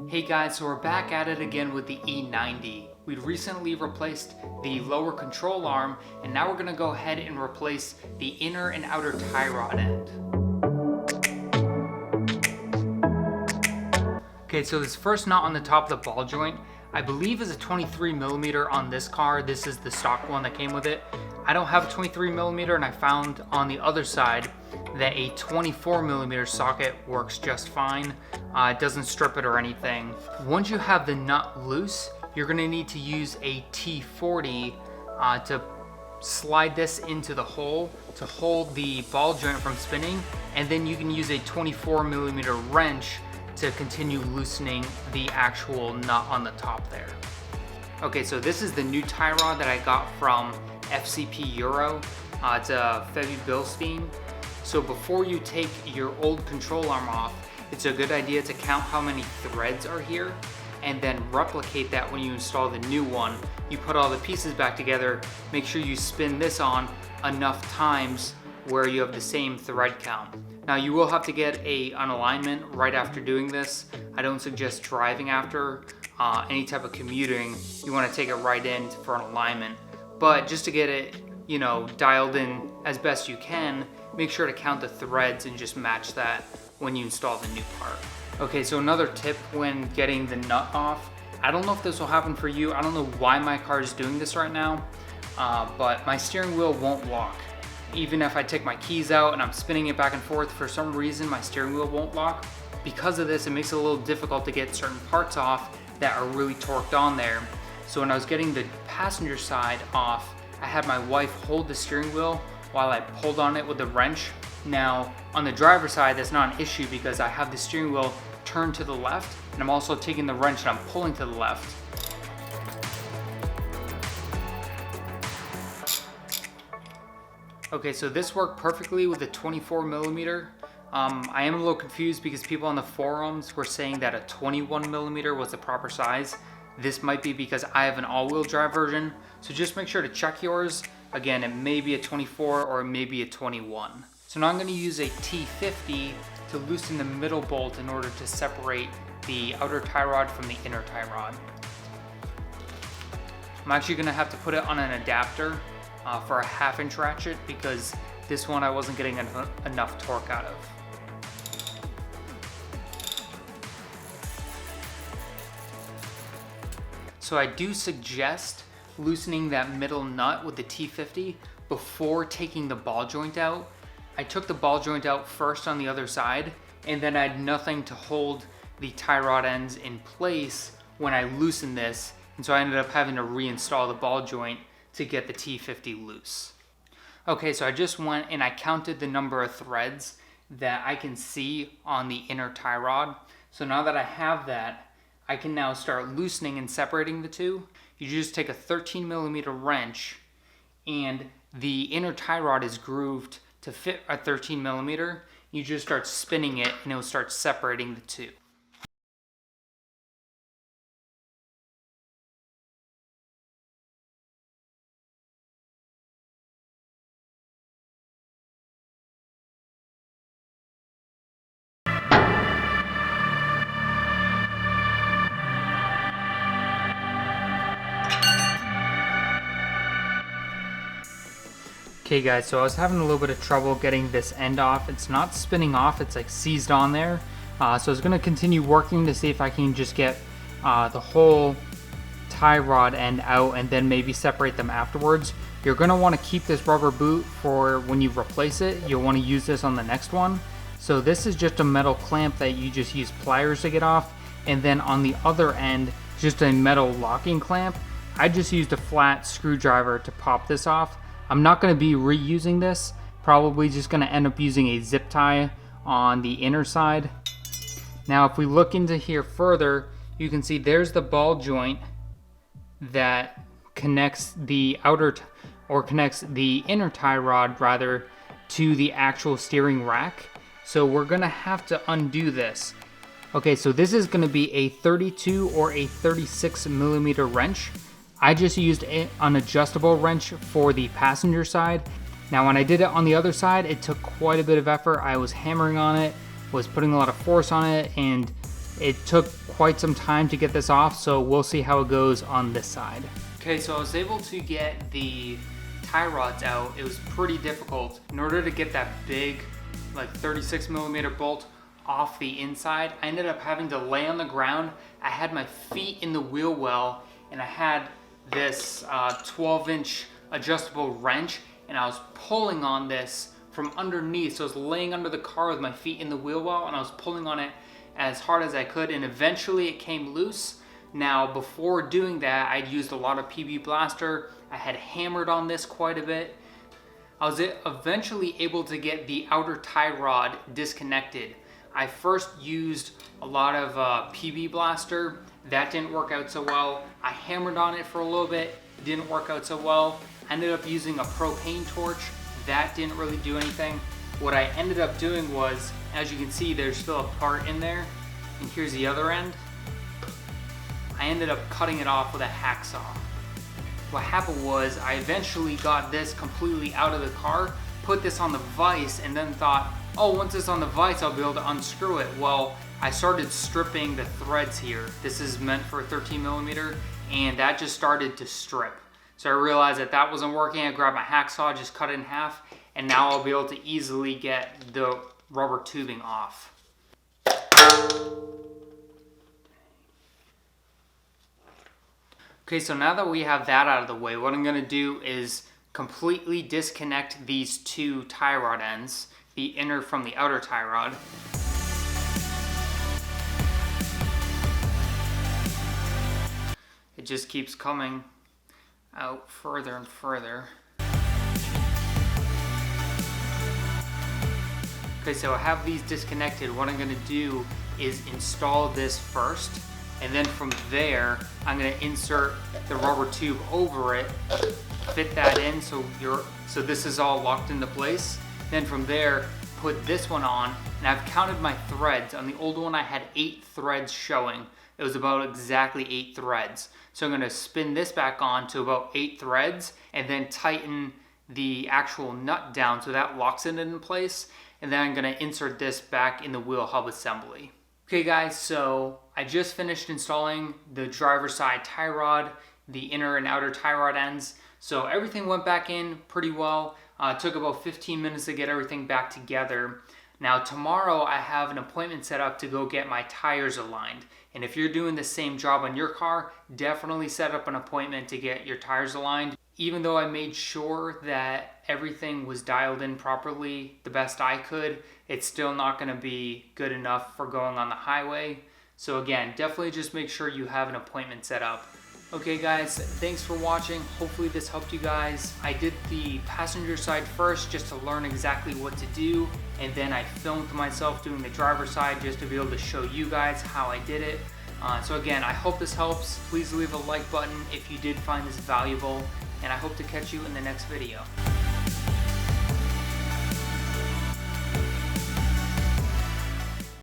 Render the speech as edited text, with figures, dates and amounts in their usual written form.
Hey guys, so we're back at it again with the E90. We'd recently replaced the lower control arm, and now we're going to go ahead and replace the inner and outer tie rod end. Okay, so this first nut on the top of the ball joint, I believe is a 23mm on this car. This is the stock one that came with it. I don't have a 23mm, and I found on the other side that a 24mm socket works just fine. It doesn't strip it or anything. Once you have the nut loose, you're gonna need to use a T40 to slide this into the hole to hold the ball joint from spinning, and then you can use a 24mm wrench to continue loosening the actual nut on the top there. Okay, so this is the new tie rod that I got from FCP Euro. It's a Fevy Bilstein. So before you take your old control arm off, it's a good idea to count how many threads are here and then replicate that when you install the new one. You put all the pieces back together, make sure you spin this on enough times where you have the same thread count. Now you will have to get an alignment right after doing this. I don't suggest driving after any type of commuting. You want to take it right in for an alignment. But just to get it, dialed in as best you can, make sure to count the threads and just match that when you install the new part. Okay, so another tip when getting the nut off, I don't know if this will happen for you. I don't know why my car is doing this right now, but my steering wheel won't lock. Even if I take my keys out and I'm spinning it back and forth, for some reason my steering wheel won't lock. Because of this, it makes it a little difficult to get certain parts off that are really torqued on there. So when I was getting the passenger side off, I had my wife hold the steering wheel while I pulled on it with the wrench. Now on the driver's side, that's not an issue because I have the steering wheel turned to the left, and I'm also taking the wrench and I'm pulling to the left. Okay, so this worked perfectly with a 24mm. I am a little confused because people on the forums were saying that a 21mm was the proper size. This might be because I have an all-wheel drive version, so just make sure to check yours. Again, it may be a 24 or it may be a 21. So now I'm going to use a T50 to loosen the middle bolt in order to separate the outer tie rod from the inner tie rod. I'm actually going to have to put it on an adapter for a 1/2" ratchet because this one I wasn't getting enough torque out of. So I do suggest loosening that middle nut with the T50 before taking the ball joint out. I took the ball joint out first on the other side, and then I had nothing to hold the tie rod ends in place when I loosened this, and so I ended up having to reinstall the ball joint to get the T50 loose. Okay, so I just went and I counted the number of threads that I can see on the inner tie rod. So now that I have that, I can now start loosening and separating the two. You just take a 13mm wrench, and the inner tie rod is grooved to fit a 13mm. You just start spinning it and it will start separating the two. Okay guys, so I was having a little bit of trouble getting this end off. It's not spinning off, it's like seized on there. So I was gonna continue working to see if I can just get the whole tie rod end out and then maybe separate them afterwards. You're gonna wanna keep this rubber boot for when you replace it. You'll wanna use this on the next one. So this is just a metal clamp that you just use pliers to get off. And then on the other end, just a metal locking clamp. I just used a flat screwdriver to pop this off. I'm not going to be reusing this, probably just going to end up using a zip tie on the inner side. Now if we look into here further, you can see there's the ball joint that connects the connects the inner tie rod rather to the actual steering rack. So we're going to have to undo this. Okay, so this is going to be a 32 or a 36mm wrench. I just used an adjustable wrench for the passenger side. Now when I did it on the other side, it took quite a bit of effort. I was hammering on it, was putting a lot of force on it, and It took quite some time to get this off, so we'll see how it goes on this side. Okay, so I was able to get the tie rods out. It was pretty difficult. In order to get that big, like 36mm bolt off the inside, I ended up having to lay on the ground. I had my feet in the wheel well, and I had this 12-inch adjustable wrench, and I was pulling on this from underneath. So I was laying under the car with my feet in the wheel well, and I was pulling on it as hard as I could, and eventually it came loose. Now, before doing that, I'd used a lot of PB Blaster. I had hammered on this quite a bit. I was eventually able to get the outer tie rod disconnected. I first used a lot of PB Blaster. That didn't work out so well. I hammered on it for a little bit. Didn't work out so well. I ended up using a propane torch. That didn't really do anything. What I ended up doing was, as you can see, there's still a part in there, and here's the other end. I ended up cutting it off with a hacksaw. What happened was, I eventually got this completely out of the car, put this on the vise, and then thought, oh, once it's on the vise, I'll be able to unscrew it. Well, I started stripping the threads here. This is meant for a 13mm, and that just started to strip. So I realized that that wasn't working. I grabbed my hacksaw, just cut it in half, and now I'll be able to easily get the rubber tubing off. Okay, so now that we have that out of the way, what I'm gonna do is completely disconnect these two tie rod ends, the inner from the outer tie rod. It just keeps coming out further and further. Okay, so I have these disconnected. What I'm gonna do is install this first, and then from there, I'm gonna insert the rubber tube over it, fit that in so this is all locked into place. Then from there, put this one on, and I've counted my threads. On the old one, I had 8 threads showing. It was about exactly 8 threads. So I'm gonna spin this back on to about 8 threads, and then tighten the actual nut down so that locks it in place. And then I'm gonna insert this back in the wheel hub assembly. Okay guys, so I just finished installing the driver's side tie rod, the inner and outer tie rod ends. So everything went back in pretty well. It took about 15 minutes to get everything back together. Now tomorrow I have an appointment set up to go get my tires aligned. And if you're doing the same job on your car, definitely set up an appointment to get your tires aligned. Even though I made sure that everything was dialed in properly the best I could, it's still not gonna be good enough for going on the highway. So again, definitely just make sure you have an appointment set up. Okay guys, thanks for watching. Hopefully this helped you guys. I did the passenger side first just to learn exactly what to do, and then I filmed myself doing the driver's side just to be able to show you guys how I did it. So again, I hope this helps. Please leave a like button if you did find this valuable, and I hope to catch you in the next video.